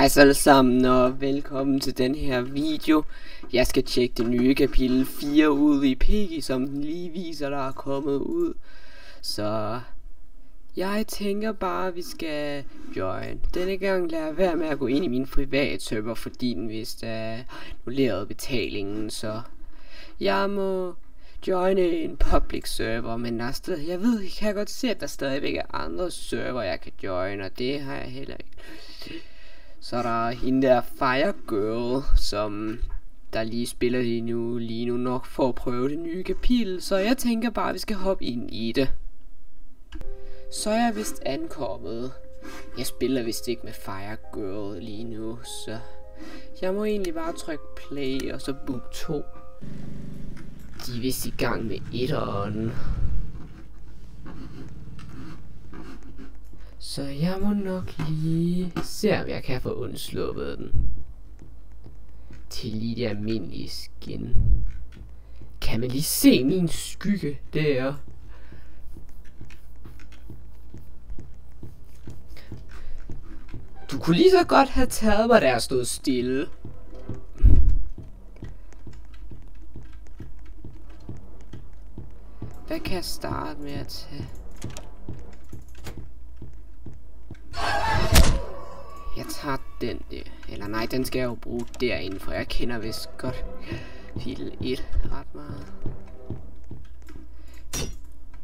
Hej så alle sammen, og velkommen til den her video. Jeg skal tjekke det nye kapitel 4 ud i Piggy, som den lige viser, der er kommet ud. Så jeg tænker bare, at vi skal join. Denne gang lader jeg være med at gå ind i min private server, fordi den vist er annulleret betalingen. Så jeg må joine en public server, men der er stadig, jeg kan godt se, at der stadigvæk er andre server, jeg kan joine, og det har jeg heller ikke. Så er der hende der Fire Girl, som der lige spiller lige nu nok for at prøve det nye kapitel. Så jeg tænker bare, at vi skal hoppe ind i det. Så er jeg vist ankommet. Jeg spiller vist ikke med Fire Girl lige nu, så jeg må egentlig bare trykke play og så book 2. De er vist i gang med etteren. Så jeg må nok lige se, om jeg kan få undsluppet den til lige det almindelige skin. Kan man lige se min skygge der? Du kunne lige så godt have taget mig, der stod stille. Hvad kan jeg starte med at tage? Jeg tager den der. Eller nej, den skal jeg jo bruge derinde, for jeg kender vist godt kapitel 1 ret meget.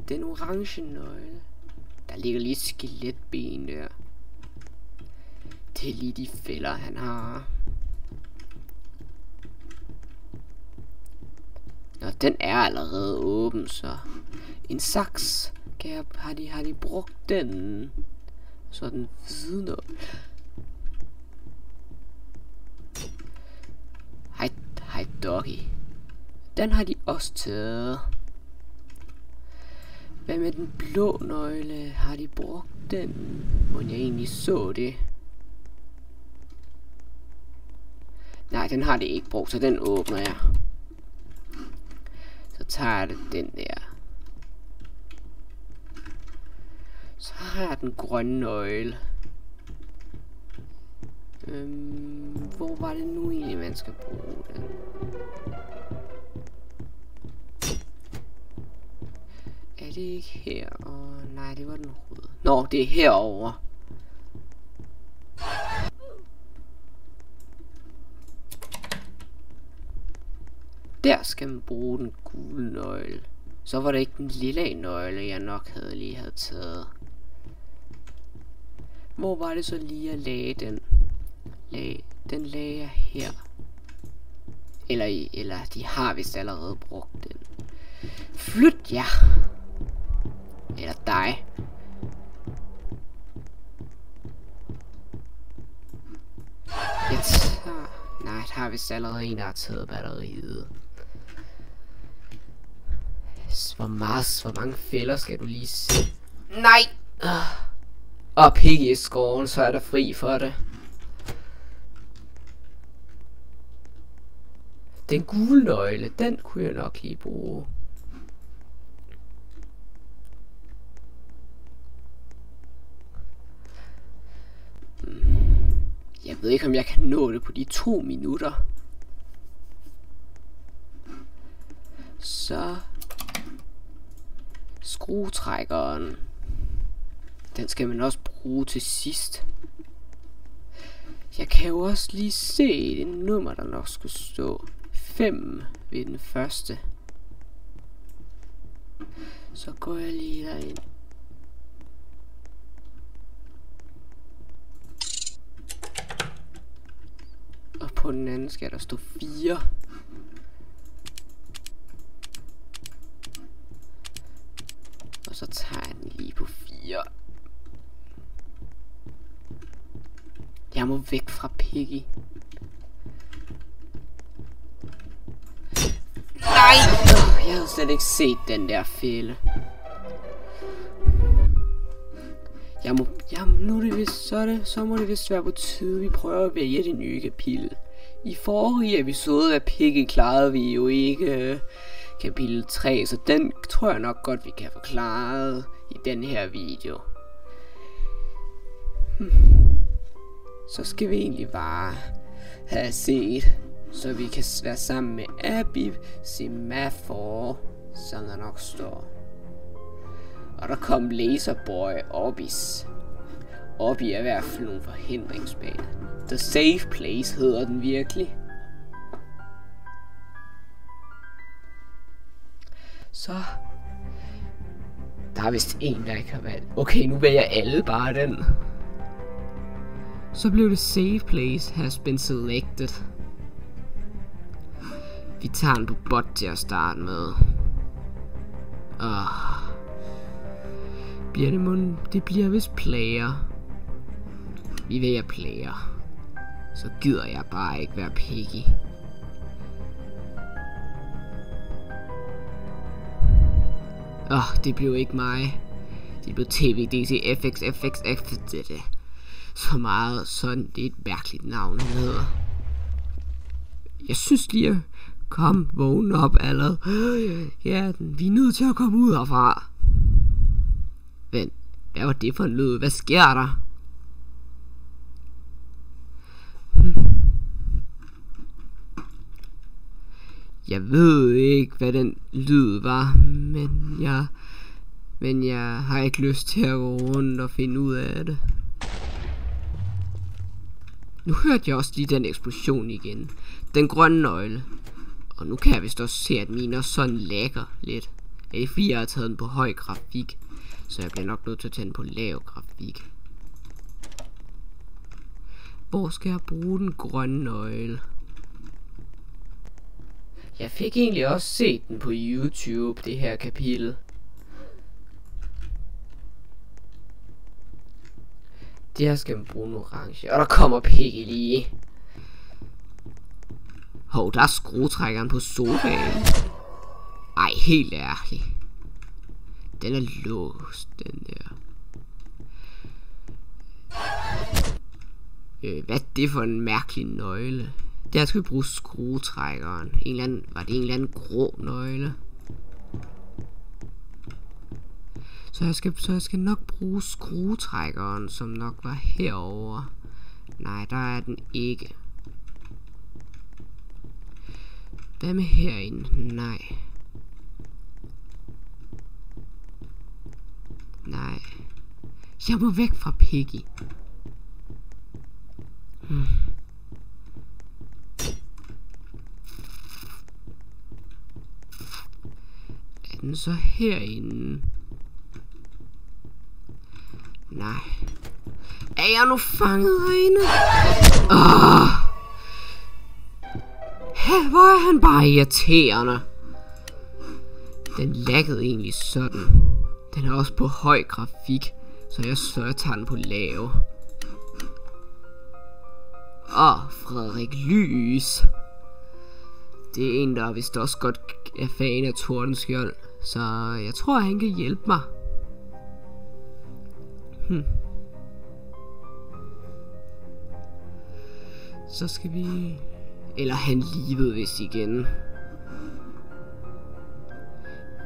Den orange nøgle. Der ligger lige et skeletben der. Det er lige de fælder, han har. Nå, den er allerede åben, så en saks. Har de brugt den? Så den hvide. Hej doggy. Den har de også taget. Hvad med den blå nøgle? Har de brugt den? Må jeg egentlig så det? Nej, den har de ikke brugt, så den åbner jeg. Så tager jeg den der. Så har jeg den grønne nøgle. Hvor var det nu egentlig, man skal bruge den? Er det ikke her? Nej, det var den røde. Nå, det er herovre. Der skal man bruge den gule nøgle. Så var det ikke den lille nøgle, jeg nok lige havde taget. Hvor var det så lige at lagde den? Den lagde jeg her. Eller de har vist allerede brugt den. Flyt jer! Eller dig. Jeg tager... Nej, der har vist allerede en, der har taget batteriet. Hvor mange fælder skal du lige se? Nej! Og Piggy i skoven, så er der fri for det. Den gule nøgle, den kunne jeg nok lige bruge. Jeg ved ikke, om jeg kan nå det på de 2 minutter. Så skruetrækkeren. Den skal man også bruge til sidst. Jeg kan jo også lige se det nummer, der nok skulle stå. 5 ved den første. Så går jeg lige derind. Og på den anden skal der stå 4. Og så tager jeg den lige på 4. Jeg må væk fra Piggy. Nej! Jeg havde slet ikke set den der fælde. Nu er det vist, så må det vist være på tide, vi prøver at vælge det nye kapitel. I forrige episode af Piggy klarede vi jo ikke kapitel 3, så den tror jeg nok godt, vi kan forklare i den her video. så skal vi egentlig bare have set, så vi kan være sammen med Abib Semaphore, som der nok står. Og der kom Laserboy Orbis. Obi er i hvert fald nogle forhindringsbaner. The Safe Place hedder den virkelig. Så der er vist en, der ikke har valgt. Okay, nu vælger alle bare den. Så blev det Safe Place has been selected. Vi tager en robot til at starte med. Bliver det bliver vist player. Vi vælger player. Så gider jeg bare ikke være Piggy. Det blev ikke mig. Det blev TVDC FX. Så meget sådan. Det er et mærkeligt navn, han hedder. Jeg synes lige at kom, vågn op allerede. Ja, vi er nødt til at komme ud herfra. Vent, hvad var det for en lyd? Hvad sker der? Jeg ved ikke, hvad den lyd var, men jeg har ikke lyst til at gå rundt og finde ud af det. Nu hørte jeg også lige den eksplosion igen. Den grønne nøgle. Og nu kan jeg vist også se, at min også sådan lagger lidt. Det er fordi, jeg har taget den på høj grafik. Så jeg bliver nok nødt til at tage den på lav grafik. Hvor skal jeg bruge den grønne nøgle? Jeg fik egentlig også set den på YouTube, det her kapitel. Der skal man bruge en orange. Og der kommer Piggy lige. Hov, der er skruetrækkeren på sofaen. Ej, helt ærligt. Den er låst, den der. Hvad er det for en mærkelig nøgle? Der skal vi bruge skruetrækkeren. Var det en eller anden grå nøgle? Så jeg skal nok bruge skruetrækkeren, som nok var herovre. Nej, der er den ikke. Hvad med herinde? Nej. Nej. Jeg må væk fra Piggy. Er den så herinde? Nej. Er jeg nu fanget herinde? Hvor er han bare irriterende. Den laggede egentlig sådan. Den er også på høj grafik, så jeg tager den på lav. Frederik Lys. Det er en, der vist også godt er fan af Tordenskjold, så jeg tror, han kan hjælpe mig. Så skal vi... Eller han livet vist igen.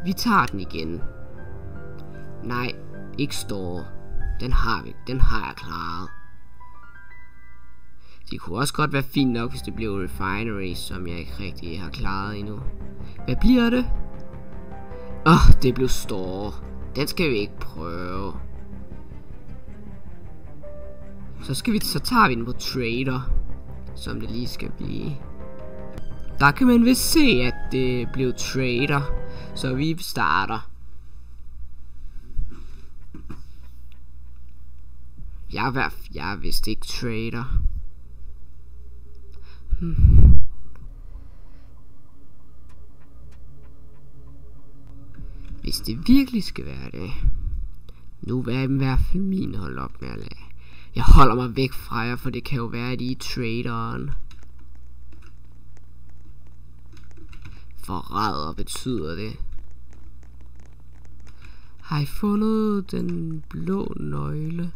Vi tager den igen. Nej, ikke Store. Den har jeg klaret. Det kunne også godt være fint nok, hvis det blev Refinery, som jeg ikke rigtig har klaret endnu. Hvad bliver det? Det blev Store. Den skal vi ikke prøve. Så tager vi den på Trader, som det lige skal blive. Der kan man vist se, at det blev Trader, så vi starter. Jeg er vist ikke Trader. Hvis det virkelig skal være det. Nu vil jeg i hvert fald min holde op med at lade. Jeg holder mig væk fra jer, for det kan jo være, at I er traderen. Forræder betyder det. Har I fundet den blå nøgle?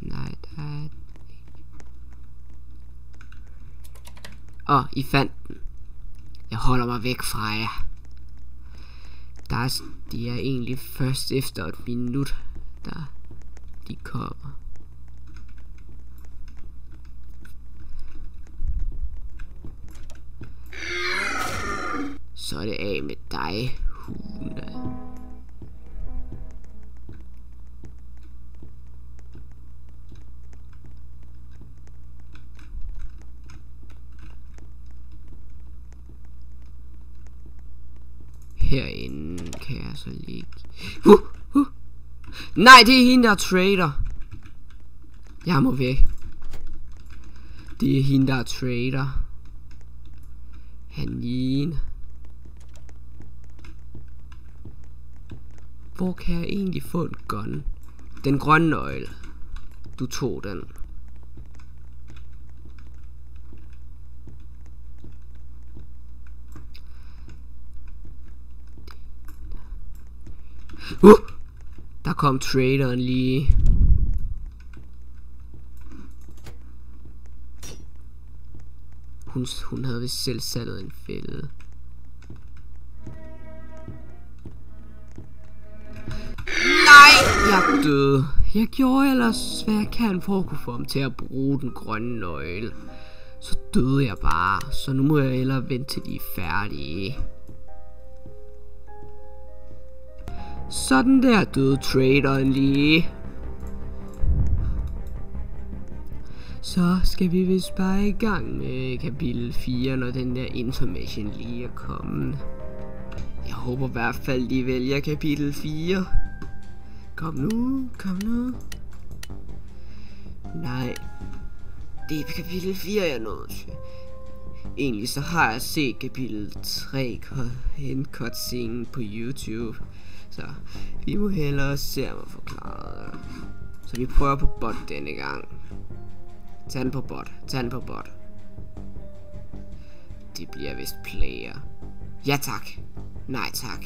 Nej, der er ikke. I fandt den. Jeg holder mig væk fra jer. Det er egentlig først efter et minut, der de kommer. Så er det af med dig, hunde. Herinde kan jeg så ligge. Nej, det er hende, der er trader. Jeg må væk. Det er hende, der er trader. Hanine. Hvor kan jeg egentlig få en gun? Den grønne nøgle. Du tog den. Der kom traderen lige. Hun havde vist selv sat en fælde. Nej, jeg døde. Jeg gjorde ellers hvad jeg kan for at kunne få ham til at bruge den grønne nøgle. Så døde jeg bare. Så nu må jeg hellere vente til de er færdige. Sådan der døde traderen lige. Så skal vi vist bare i gang med kapitel 4, når den der intermission lige er kommet. Jeg håber i hvert fald, de vælger kapitel 4. Kom nu, kom nu. Nej, det er kapitel 4, jeg er nødt til. Egentlig så har jeg set kapitel 3 cutscene på YouTube. Så vi må hellere se om at forklare det. Så vi prøver på bot denne gang. Tag den på bot, tag den på bot. Det bliver vist player. Ja tak. Nej tak.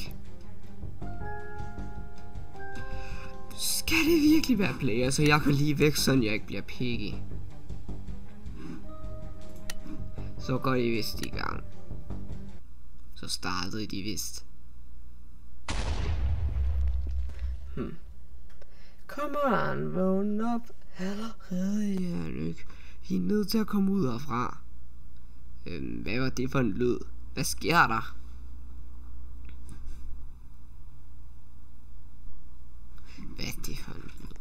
Skal det virkelig være player, så jeg kan lige væk, sådan jeg ikke bliver piggy. Så går de vist i gang. Så startede de vist. Kom on, vågn op. Allerede, Erik. I er nødt til at komme ud herfra. Hvad var det for en lyd? Hvad sker der? Hvad er det for en lyd?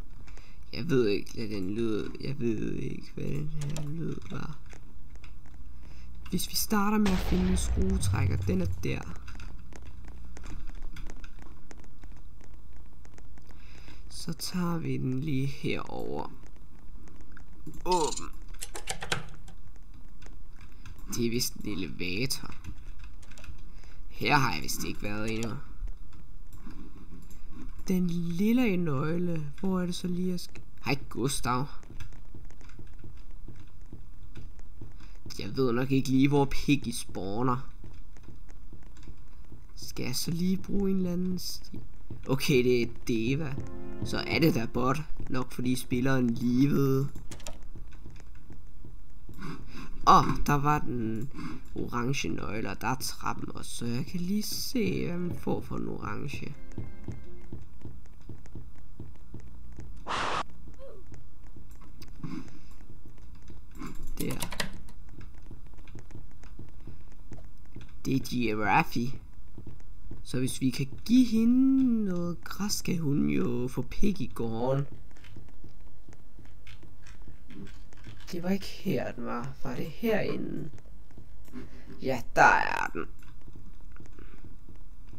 Jeg ved ikke, hvad den lyd. Jeg ved ikke, hvad den her lyd var. Hvis vi starter med at finde en skruetrækker, den er der. Så tager vi den lige herover. Åben. Det er vist en elevator. Her har jeg vist ikke været endnu. Den lille nøgle. Hvor er det så lige jeg skal... Hej Gustav. Jeg ved nok ikke lige hvor Piggy spawner. Skal jeg så lige bruge en eller anden stil? Okay, det er Deva. Så er det der bot. Nok fordi spilleren livede. Der var den orange nøgle, og der er trappen også. Så jeg kan lige se, hvad man får for den orange. Der. Det er Giraffe. Så hvis vi kan give hende noget græs, skal hun jo få pig i gården. Det var ikke her, den var. Var det herinde? Ja, der er den.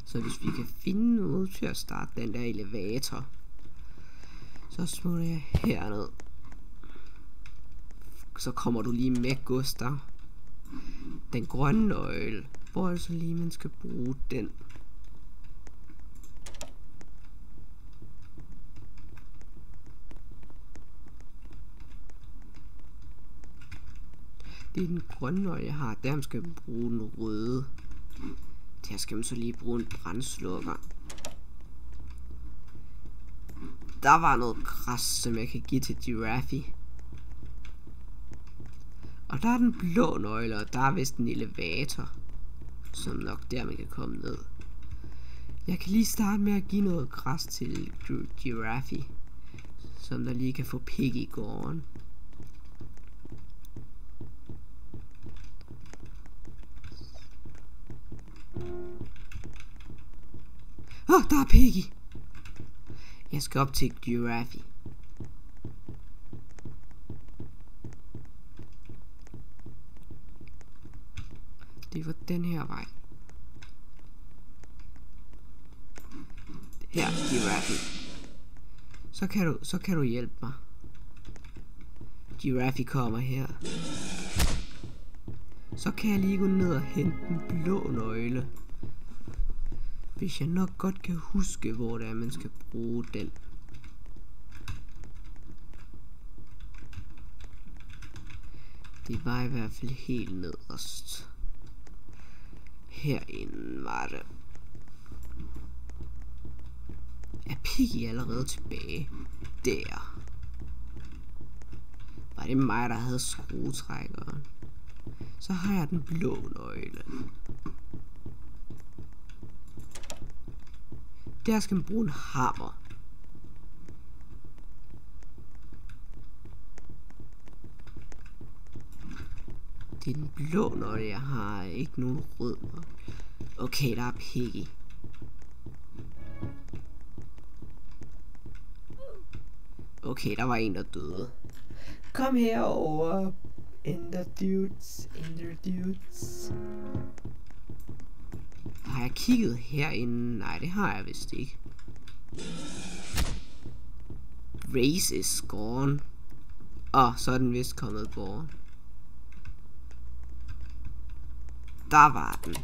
Så hvis vi kan finde noget til at starte den der elevator, så smutter jeg herned. Så kommer du lige med, Gustav. Den grønne nøgle. Hvor er det så lige, man skal bruge den? Det er den grønne nøgle, jeg har. Der skal man bruge den røde. Der skal man så lige bruge en brandslukker. Der var noget græs, som jeg kan give til Giraffe. Og der er den blå nøgle, og der er vist en elevator. Som nok der, man kan komme ned. Jeg kan lige starte med at give noget græs til Giraffe, som der lige kan få Piggy i gården. Der er Piggy. Jeg skal op til Giraffe. Det var den her vej. Her, Giraffe. Så kan du hjælpe mig. Giraffe kommer her. Så kan jeg lige gå ned og hente den blå nøgle. Hvis jeg nok godt kan huske, hvor det er, man skal bruge den. Det var i hvert fald helt nederst. Herinde var det. Er Piggy allerede tilbage? Der. Var det mig, der havde skruetrækkeren? Så har jeg den blå nøgle. Der skal man bruge en hammer. Det er den blå nøgle, jeg har. Ikke nogen rød. Okay, der er Piggy. Okay, der var en, der døde. Kom herover. Ender dudes. Har jeg kigget herinde? Nej, det har jeg vist ikke. Race is gone. Så er den vist kommet på. Der var den.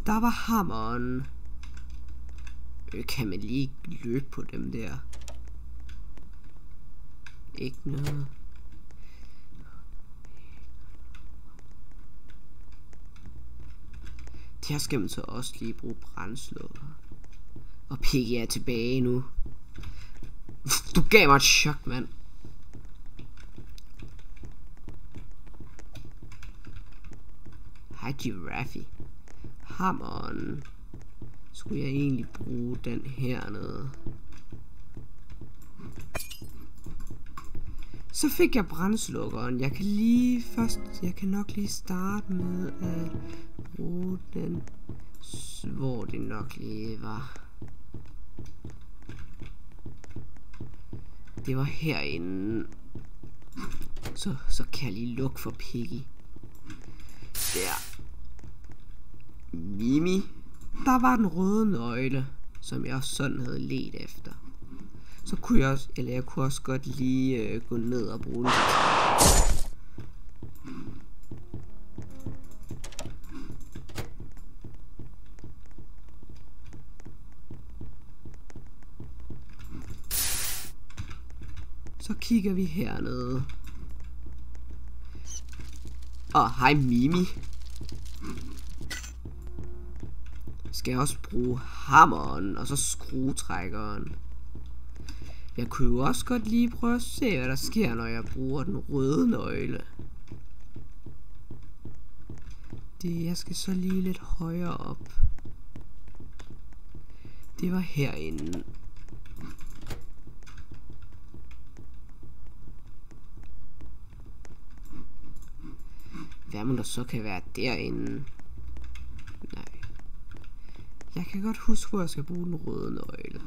Der var hammeren. Kan man lige løbe på dem der? Ikke noget. Her skal man så også lige bruge brændslukker. Og Piggy er tilbage nu. Du gav mig et chok, mand. Hej Giraffe. Hammeren. Skulle jeg egentlig bruge den hernede? Så fik jeg brændslukkeren. Jeg kan nok lige starte med at bruge den, hvor det nok lige var. Det var herinde. Så kan jeg lige lukke for Piggy. Der. Mimi. Der var den røde nøgle, som jeg sådan havde ledt efter. Så kunne jeg kunne også godt lige gå ned og bruge den. Så kigger vi hernede. Hej Mimi. Skal jeg også bruge hammeren og så skruetrækkeren. Jeg kunne jo også godt lige prøve at se, hvad der sker, når jeg bruger den røde nøgle. Jeg skal så lige lidt højere op. Det var herinde. Hvad må der så kan være derinde? Nej. Jeg kan godt huske, hvor jeg skal bruge den røde nøgle.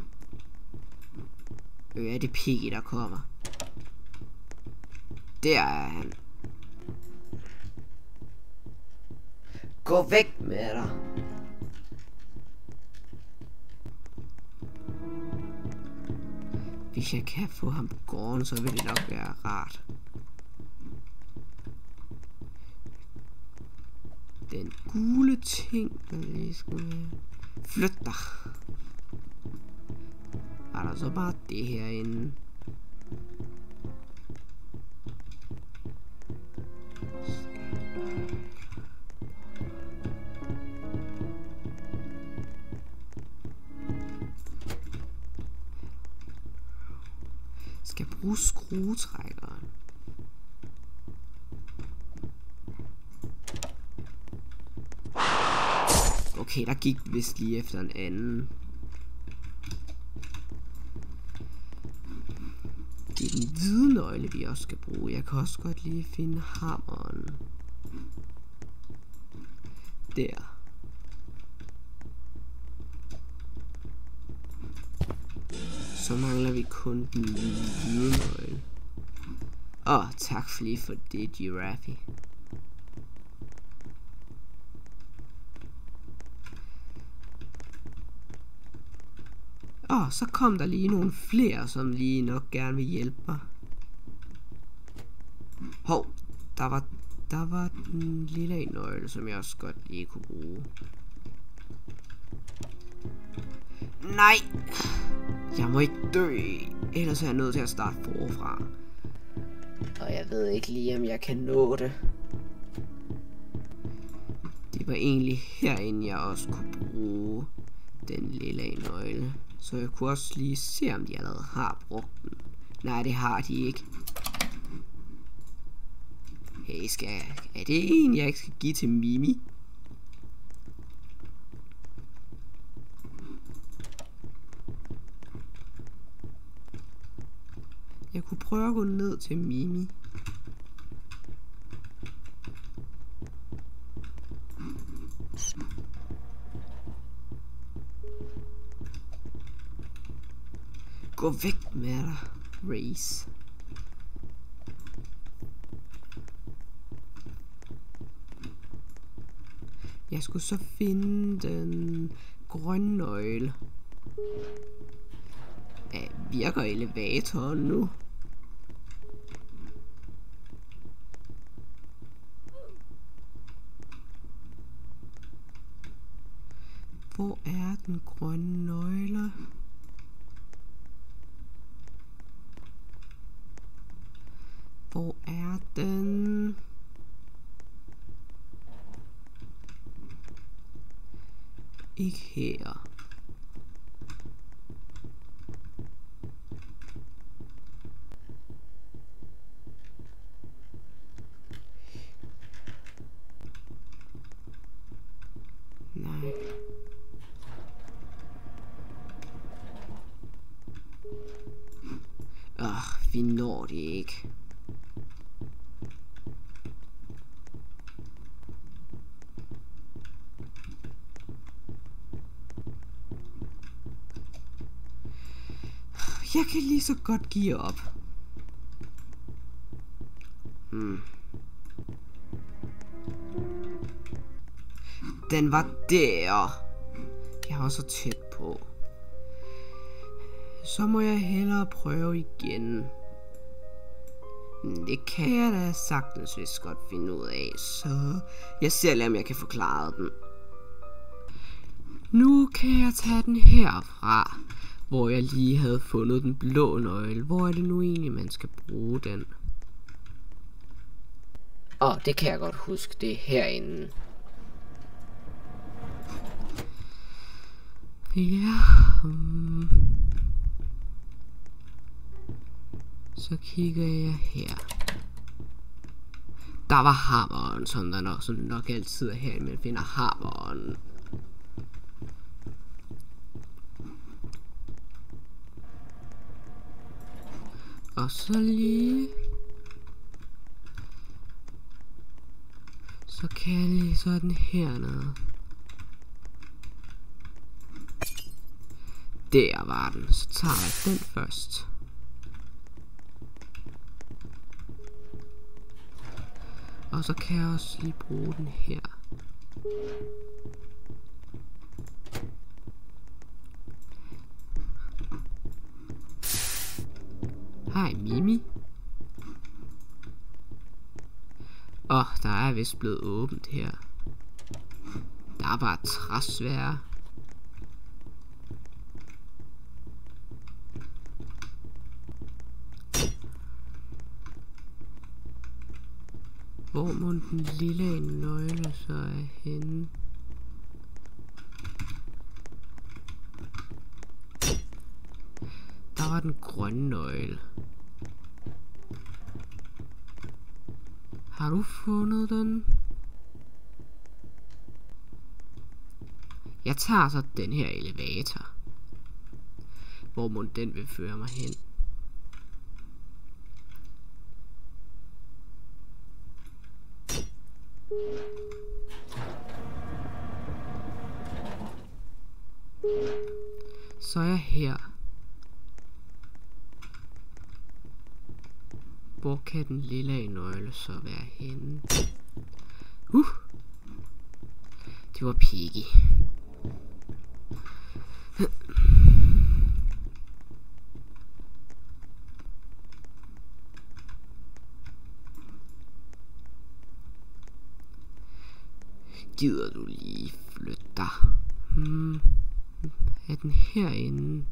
Er det Piggy, der kommer? Der er han. Gå væk med dig. Hvis jeg kan få ham på gården, så vil det nok være rart. Den gule ting, der lige skulle flytte dig. Var der så bare det herinde? Skal jeg bruge skruetrækkeren? okay, der gik vist lige efter en anden. Det er den hvide nøgle, vi også skal bruge. Jeg kan også godt lige finde hammeren. Der. Så mangler vi kun den hvide nøgle. Tak lige for det, Giraffe. Så kom der lige nogle flere, som lige nok gerne vil hjælpe mig. Hov, der var den lille nøgle, som jeg også godt lige kunne bruge. Nej! Jeg må ikke dø, ellers er jeg nødt til at starte forfra. Og jeg ved ikke lige, om jeg kan nå det. Det var egentlig herinde, jeg også kunne bruge den lille nøgle. Så jeg kunne også lige se, om de allerede har brugt den. Nej, det har de ikke. Hey, er det en, jeg ikke skal give til Mimi? Jeg kunne prøve at gå ned til Mimi. Gå væk med dig, Race. Jeg skulle så finde den grønne nøgle. Virker elevatoren nu? Hvor er den grønne nøgle? Hvor er den? Ikke her. Nej. Vi når det ikke. Jeg kan lige så godt give op. Den var der. Jeg var så tæt på. Så må jeg hellere prøve igen. Det kan jeg da sagtens vist godt finde ud af, så jeg ser lige, om jeg kan forklare den. Nu kan jeg tage den herfra, hvor jeg lige havde fundet den blå nøgle. Hvor er det nu egentlig, man skal bruge den? Det kan jeg godt huske. Det er herinde. Ja. Så kigger jeg her. Der var hammeren, som der nok altid er her, man finder hammeren. Og så lige. Så kan jeg lige sådan hernede. Der var den. Så tager jeg den først. Og så kan jeg også lige bruge den her. Hej Mimi. Der er vist blevet åbent her. Der er bare træsværd. Hvor må den lille nøgle så er henne? Der var den grønne nøgle. Har du fundet den? Jeg tager så den her elevator. Hvor må den vil føre mig hen? Så er jeg her. Hvor kan den lille nøgle så være henne? Det var Piggy. Gider du lige flytte dig? Er den herinde?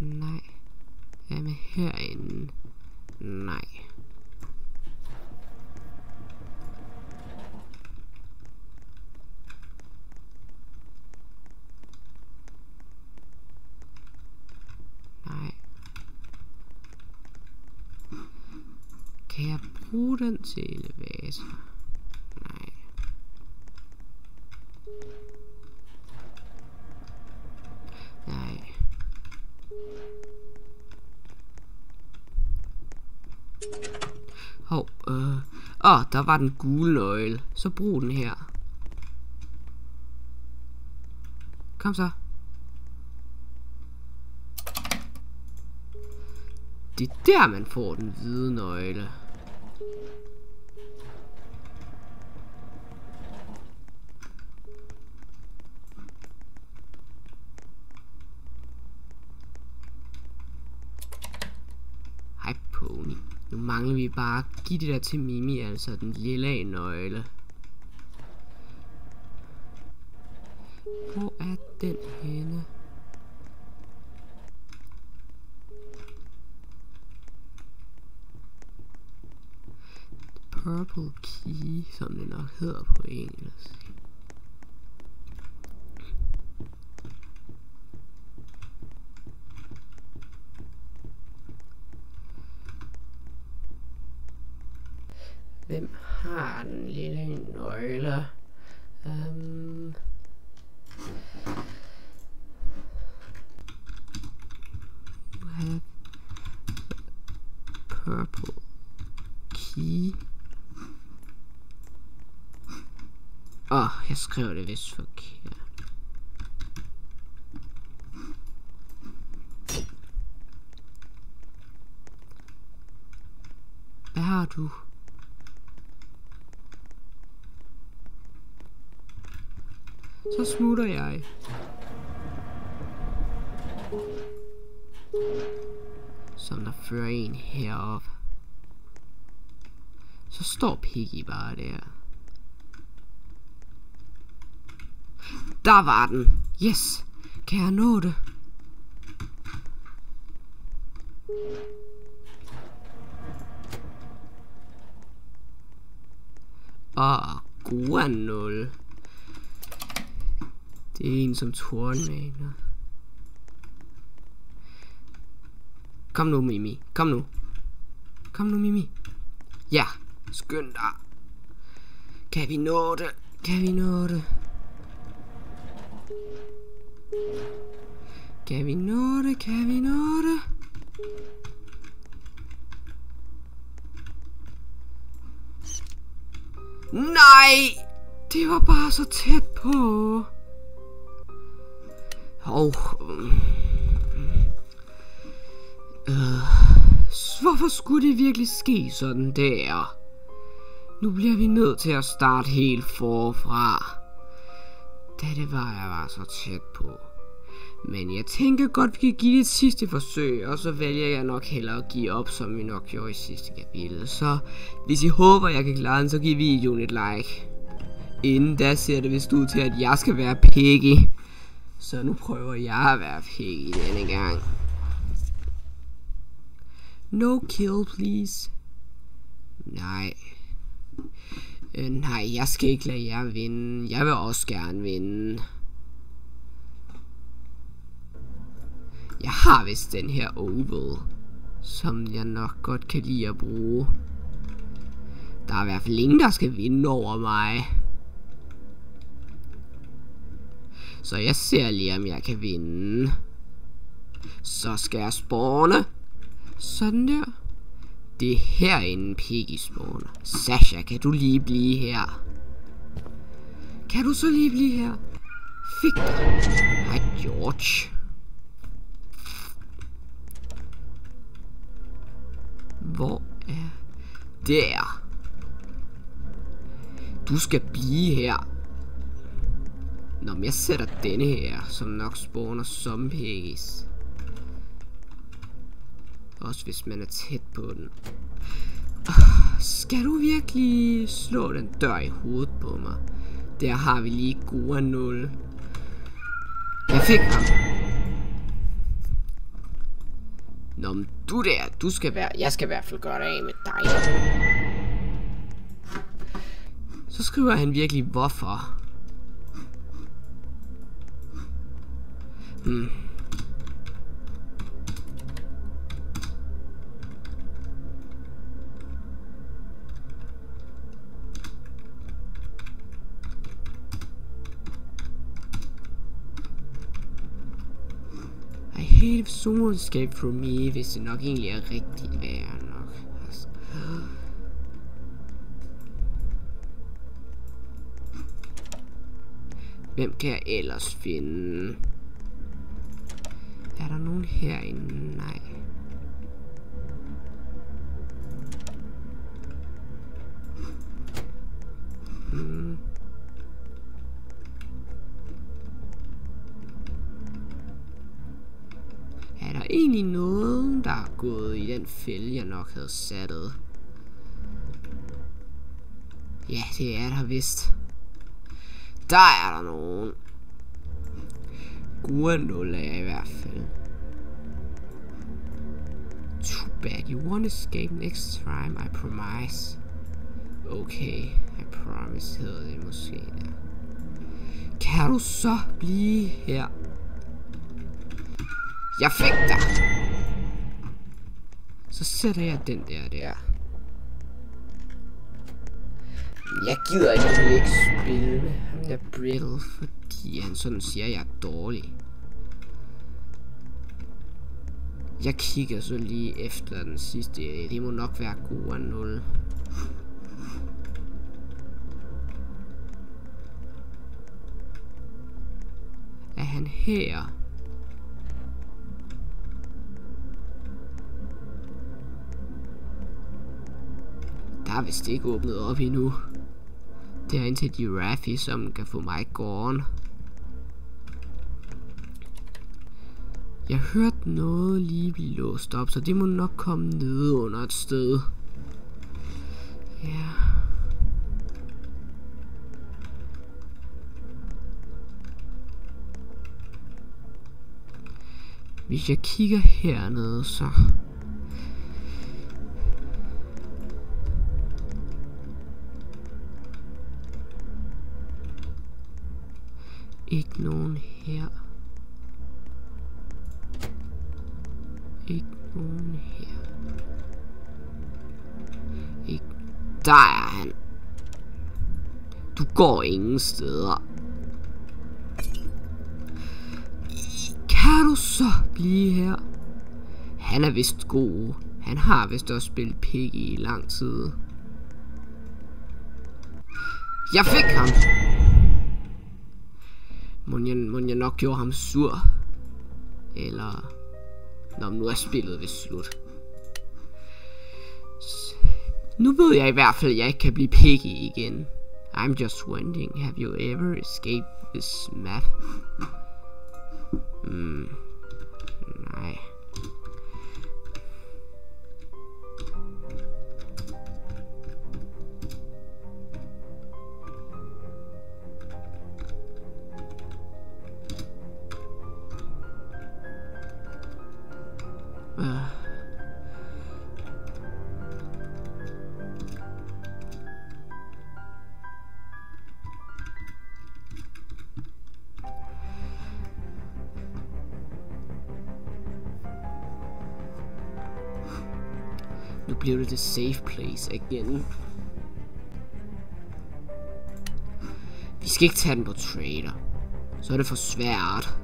Nej. Er den herinde? Nej. Nej. Kan jeg bruge den til elevator? Nej. Nej. Hov, der var den gule nøgle. Så brug den her. Kom så. Det er der, man får den hvide nøgle. Hej Pony. Nu mangler vi bare at give det der til Mimi, altså den lille nøgle. Hvor er den henne? Purple key, som det nok hedder på engelsk. Hvem har den lille nøgle? You have purple key. Jeg skrev det vist forkert. Hvad har du? Så smutter jeg. Som der fører en herop. Så står Piggy bare der. Der var den. Yes. Kan jeg nå det? God 0. Det er en som tornmaner. Kom nu, Mimi. Kom nu. Kom nu, Mimi. Ja, skynd dig. Kan vi nå det? Kan vi nå det? Kan vi nå det? Kan vi nå det? Nej! Det var bare så tæt på. Hvorfor skulle det virkelig ske sådan der? Nu bliver vi nødt til at starte helt forfra. Det var jeg bare så tæt på. Men jeg tænker godt, vi kan give det et sidste forsøg. Og så vælger jeg nok hellere at give op, som vi nok gjorde i sidste kapitel. Så hvis I håber, jeg kan klare den, så giv videoen et like. Inden da ser det vist ud til, at jeg skal være Piggy. Så nu prøver jeg at være Piggy denne gang. No kill, please. Nej. Nej, jeg skal ikke lade jer vinde. Jeg vil også gerne vinde. Jeg har vist den her oval, som jeg nok godt kan lide at bruge. Der er i hvert fald ingen, der skal vinde over mig. Så jeg ser lige, om jeg kan vinde. Så skal jeg spawne. Sådan der. Det er herinde, Piggy spawner. Sasha, kan du lige blive her? Kan du så lige blive her? Fik dig. Hej, George. Hvor er... Der. Du skal blive her. Nå, men jeg sætter denne her, som nok spawner som Piggies. Også hvis man er tæt på den. Skal du virkelig slå den dør i hovedet på mig? Der har vi lige gode 0. Jeg fik ham. Nå, men du der, du skal være... Jeg skal i hvert fald gøre det af med dig. Så skriver han virkelig hvorfor. I hate if someone escaped from me, hvis det nok egentlig er rigtigt værd nok. Altså. Hvem kan jeg ellers finde? Er der nogen herinde? Nej. Er der egentlig noget, der er gået i den fælde, jeg nok havde sattet? Ja, det er der vist. Der er der nogen. Gode 0 er jeg i hvert fald. Too bad. You won't escape next time, I promise. Okay, I promise hedder det måske der. Kan du så blive her? Jeg fik dig! Så sætter jeg den der. Jeg gider ikke spille med ham der Brittle, fordi han sådan siger, at jeg er dårlig. Jeg kigger så lige efter den sidste. Det må nok være gode 0. Er han her? Der er vist ikke åbnet op endnu. Det er indtil Giraffe, som kan få mig gården. Jeg hørte noget lige blive låst op, så det må nok komme nede under et sted. Ja. Hvis jeg kigger hernede, så... Ikke nogen her. Ikke nogen her. Ikke. Der er han. Du går ingen steder. Kan du så blive her? Han er vist god. Han har vist også spillet Piggy i lang tid. Jeg fik ham. Må jeg nok gjorde ham sur? Eller... Nå, nu er spillet vist slut. Nu ved jeg i hvert fald, at jeg ikke kan blive Piggy igen. I'm just wondering, have you ever escaped this map? Nej. Nu bliver det the safe place igen. Vi skal ikke tage den på trader. så er det for svært.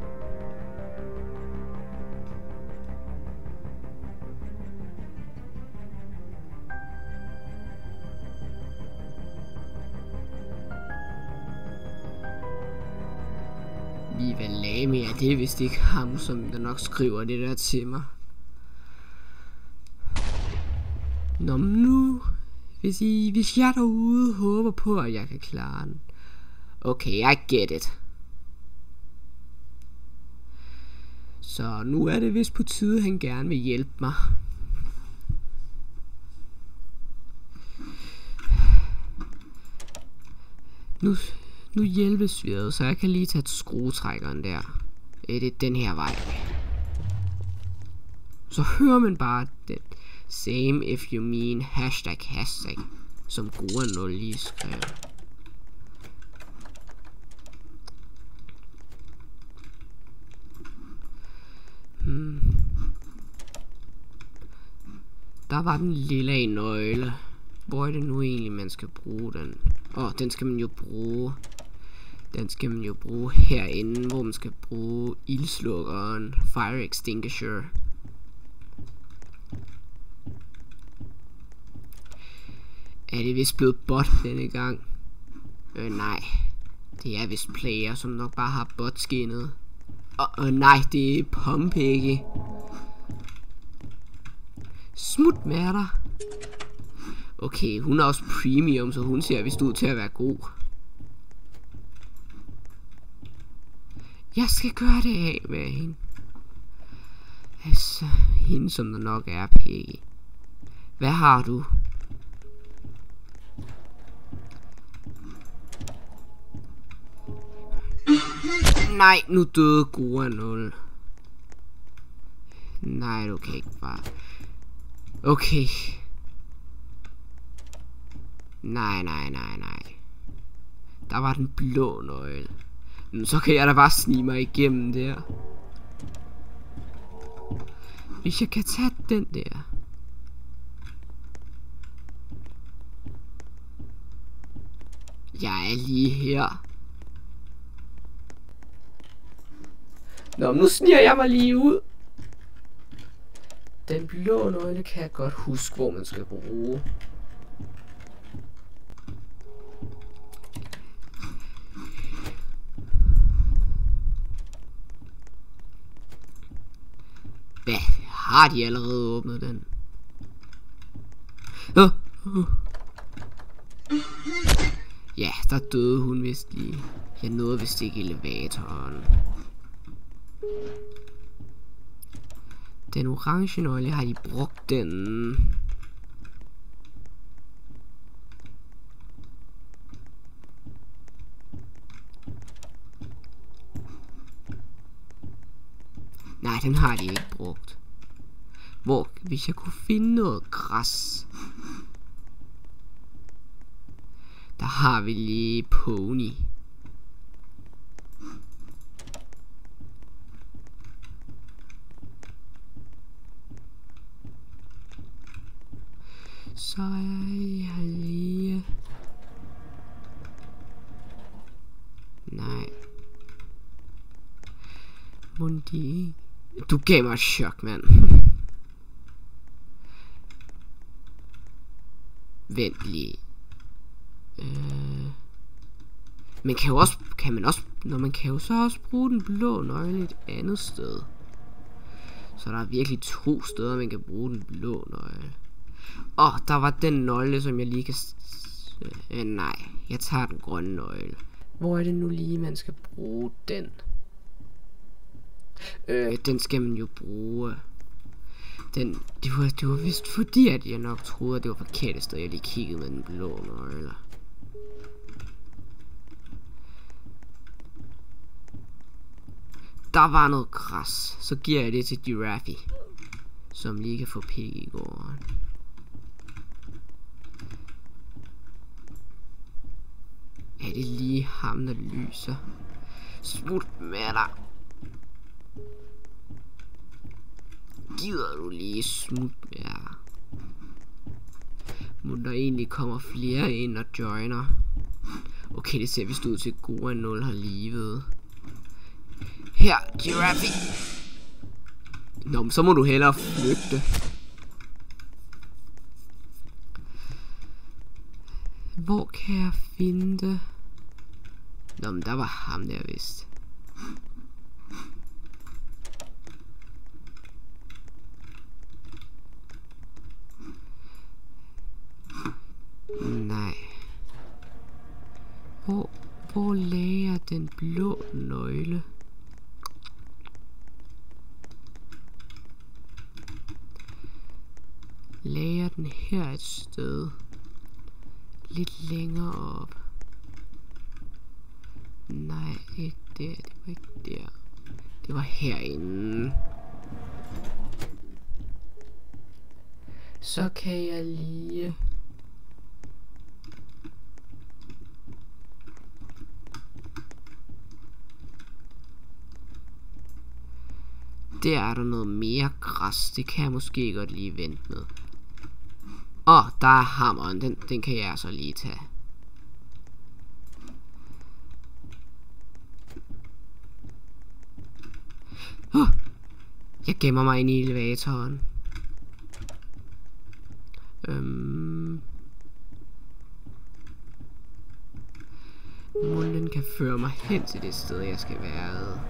Viva Lamia, det er vist ikke ham, som der nok skriver det der til mig. Nå, men nu, hvis jeg derude håber på, at jeg kan klare den. Okay, I get it. Så nu er det vist på tide, han gerne vil hjælpe mig. Nu hjælpes vi ad, så jeg kan lige tage skruetrækkeren der. Det er den her vej. Så hører man bare den. Same if you mean hashtag, som Goa0 lige skrev. Der var den lille nøgle. Hvor er det nu egentlig, man skal bruge den? Den skal man jo bruge. Den skal man jo bruge herinde, hvor man skal bruge ildslukkeren. Fire extinguisher. Er det vist blevet bot denne gang? Nej. Det er vist player, som nok bare har bot-skinnet. Nej, det er Pompiggy. Smut med dig. Okay, hun er også premium, så hun ser vist ud til at være god. Jeg skal gøre det af med hende. Altså, hende som der nok er, Piggy. Hvad har du? Nej, nu døde Goa0. Nej, du kan ikke bare. Okay. Nej. Der var den blå nøgle. Så kan jeg da bare snige mig igennem der. Hvis jeg kan tage den der. Jeg er lige her. Nå, men nu sniger jeg mig lige ud. Den blå nøgle kan jeg godt huske, hvor man skal bruge. Hvad? Har de allerede åbnet den? Ja, der døde hun vist lige. Jeg nåede vist ikke elevatoren. Den orange nøgle, har de brugt den? Nej, den har de ikke brugt. Hvor, hvis jeg kunne finde noget græs. Der har vi lige pony. Så jeg lige. Nej. Mundi. Du gav mig et chok, mand. Vent lige. Man kan jo også, man kan jo så også bruge den blå nøgle et andet sted. Så der er virkelig 2 steder, man kan bruge den blå nøgle. Der var den nøgle, som jeg lige kan... nej, jeg tager den grønne nøgle. Hvor er det nu lige, man skal bruge den? Den skal man jo bruge. Det var vist fordi, at jeg nok troede, at det var forkert sted, jeg lige kiggede med den blå nøgle. Der var noget græs. Så giver jeg det til Giraffe, som lige kan få Piggy i gården. Er det lige ham, der lyser? Smut med dig. Gider du lige smut med dig? Må der egentlig kommer flere ind og joiner? Okay, det ser vist ud til, at Goa0 har livet. Her, Giraffe. Nå, men så må du hellere flygte. Hvor kan jeg finde det? Nå, men der var ham der vist. Nej. Hvor lagde jeg den blå nøgle? Lagde jeg den her et sted? Lidt længere op. Nej, ikke der. Det var ikke der. Det var herinde. Så kan jeg lige... Der er der noget mere græs. Det kan jeg måske godt lige vente med. Der er hammeren. Den kan jeg så lige tage. Jeg gemmer mig ind i elevatoren. Den kan føre mig hen til det sted, jeg skal være.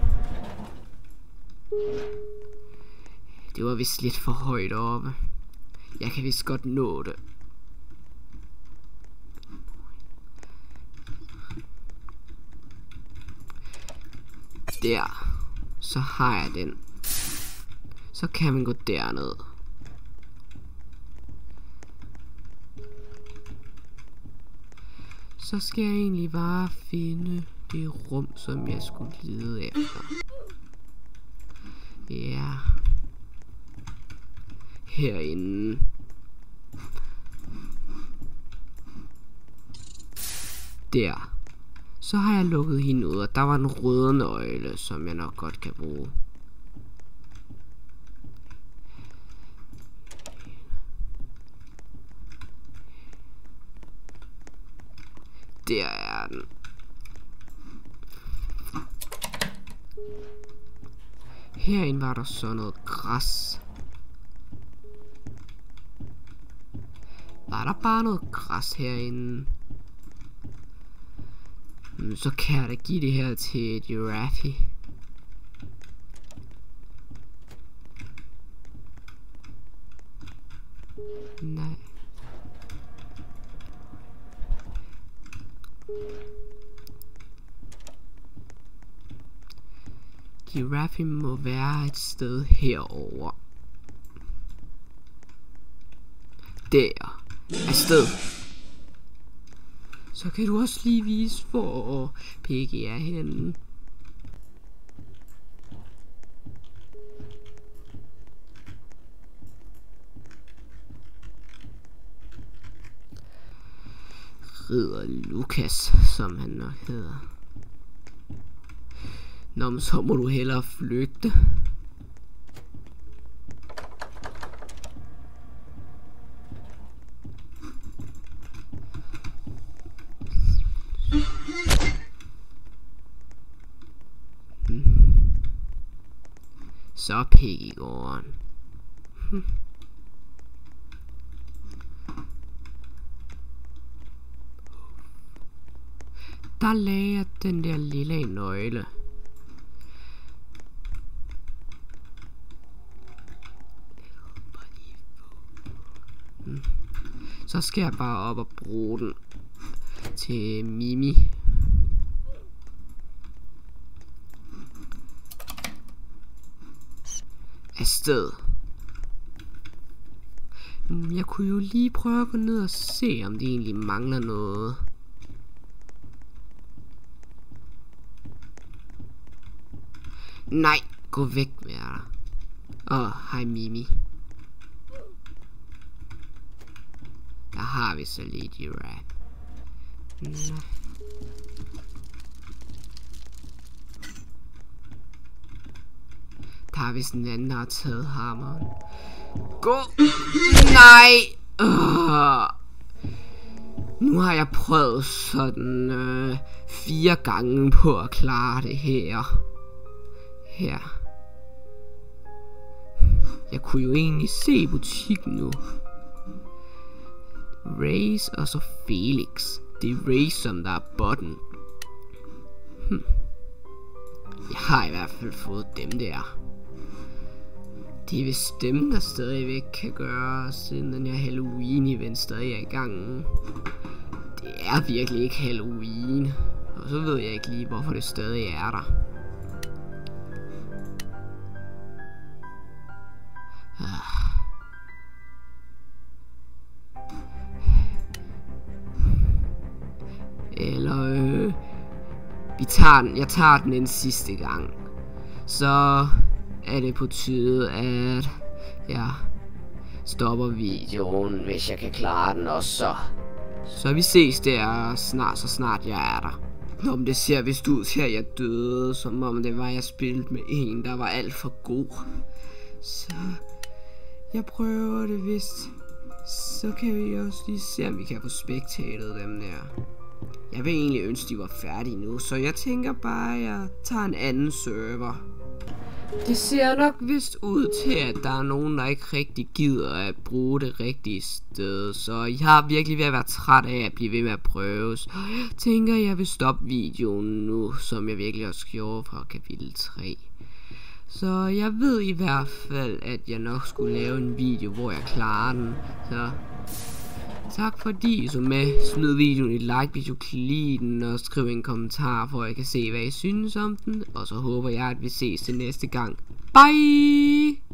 Det var vist lidt for højt oppe. Jeg kan vist godt nå det. Der. Så har jeg den. Så kan man gå derned. Så skal jeg egentlig bare finde det rum, som jeg skulle lede efter. Ja. Herinde. Der. Så har jeg lukket hende ud, og der var en røde nøgle, som jeg nok godt kan bruge. Der er den. Herinde var der så noget græs. Var der bare noget græs herinde? Så kan jeg da give det her til Giraffe. Nej. Giraffe må være et sted herover. Der. Afsted. Så kan du også lige vise, hvor Piggy er henne. Ridder Lukas, som han nok hedder. Nå, men så må du hellere flygte. Så Piggy gården. Der lagde jeg den der lille nøgle. Så skal jeg bare op og bruge den til Mimi. Afsted. Jeg kunne jo lige prøve at gå ned og se, om det egentlig mangler noget. Nej, gå væk med dig. Hej Mimi. Der har vi så lige Giraffe. Der har vist en anden, der har taget hammeren. Gå! Nej! Nu har jeg prøvet sådan 4 gange på at klare det her. her. Jeg kunne jo egentlig se butikken nu. Race og så Felix. Det er Race, som der er botten. Jeg har i hvert fald fået dem der. Det er vist dem, der stadigvæk kan gøre, siden den her Halloween-event stadig er i gang. Det er virkelig ikke Halloween. Og så ved jeg ikke lige, hvorfor det stadig er der. Eller jeg tager den en sidste gang. Så er det på tide, at jeg stopper videoen, hvis jeg kan klare den også. Så vi ses der så snart jeg er der. Nå, men det ser vist ud til, at jeg døde, som om det var, jeg spillede med en, der var alt for god. Så jeg prøver det vist. Så kan vi også lige se, om vi kan få spektatet dem der. Jeg vil egentlig ønske, de var færdige nu, så jeg tænker bare, at jeg tager en anden server. Det ser nok vist ud til, at der er nogen, der ikke rigtig gider at bruge det rigtige sted. Så jeg er virkelig ved at være træt af at blive ved med at prøve. Så jeg tænker, jeg vil stoppe videoen nu, som jeg virkelig også gjorde fra kapitel 3. Så jeg ved i hvert fald, at jeg nok skulle lave en video, hvor jeg klarer den. Så tak fordi I så med. Smid videoen et like, hvis du kan lide den, og skriv en kommentar, for jeg kan se, hvad I synes om den. Og så håber jeg, at vi ses til næste gang. Bye!